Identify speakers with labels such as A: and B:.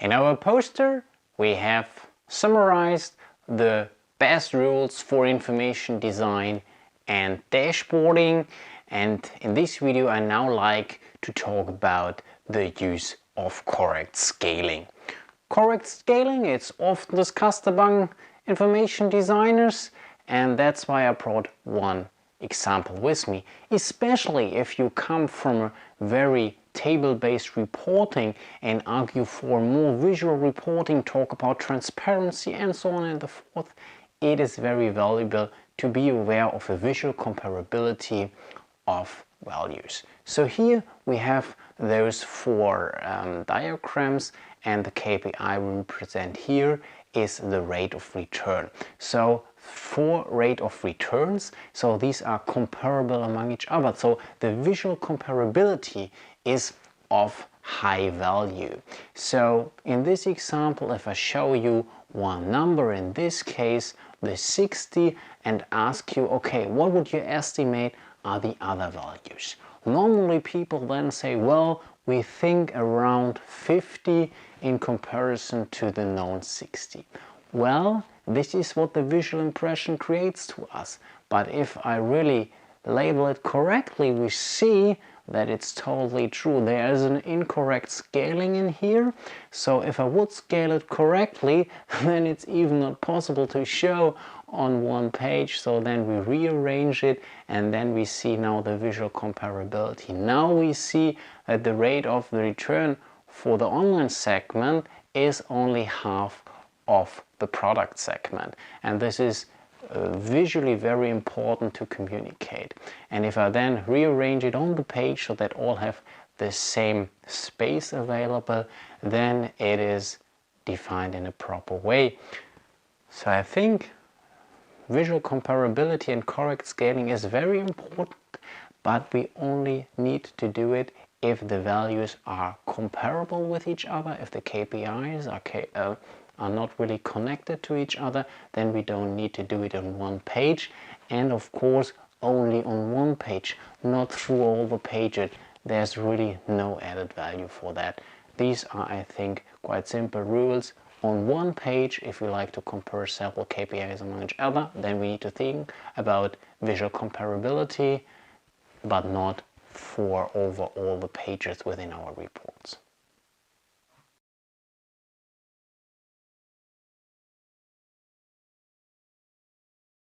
A: In our poster, we have summarized the best rules for information design and dashboarding, and in this video I now like to talk about the use of correct scaling. Correct scaling, it's often discussed among information designers, and that's why I brought one example with me, especially if you come from a very table-based reporting and argue for more visual reporting, talk about transparency and so on and so forth. It is very valuable to be aware of a visual comparability of values. So here we have those four diagrams, and the KPI we represent here is the rate of return. So 4 rate of returns, so these are comparable among each other. So the visual comparability is of high value. So in this example, if I show you one number, in this case the 60, and ask you, okay, what would you estimate are the other values? Normally people then say, well, we think around 50 in comparison to the known 60. Well, this is what the visual impression creates to us. But if I really label it correctly, we see that it's totally true. There is an incorrect scaling in here. So if I would scale it correctly, then it's even not possible to show on one page. So then we rearrange it, and then we see now the visual comparability. Now we see that the rate of the return for the online segment is only half of the product segment, and this is visually very important to communicate. And if I then rearrange it on the page so that all have the same space available, then it is defined in a proper way. So I think visual comparability and correct scaling is very important, but we only need to do it if the values are comparable with each other. If the KPIs are not really connected to each other, then we don't need to do it on one page, and of course only on one page, not through all the pages. There's really no added value for that. These are, I think, quite simple rules. On one page, if we like to compare several KPIs among each other, then we need to think about visual comparability, but not for over all the pages within our reports.